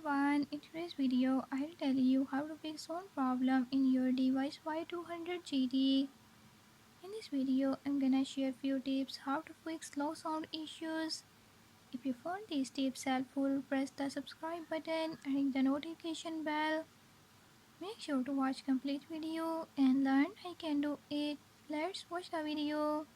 everyone, in today's video I'll tell you how to fix sound problem in your device Y200 GT. In this video I'm gonna share few tips how to fix low sound issues. If you found these tips helpful, press the subscribe button and ring the notification bell. Make sure to watch complete video and learn I can do it. Let's watch the video.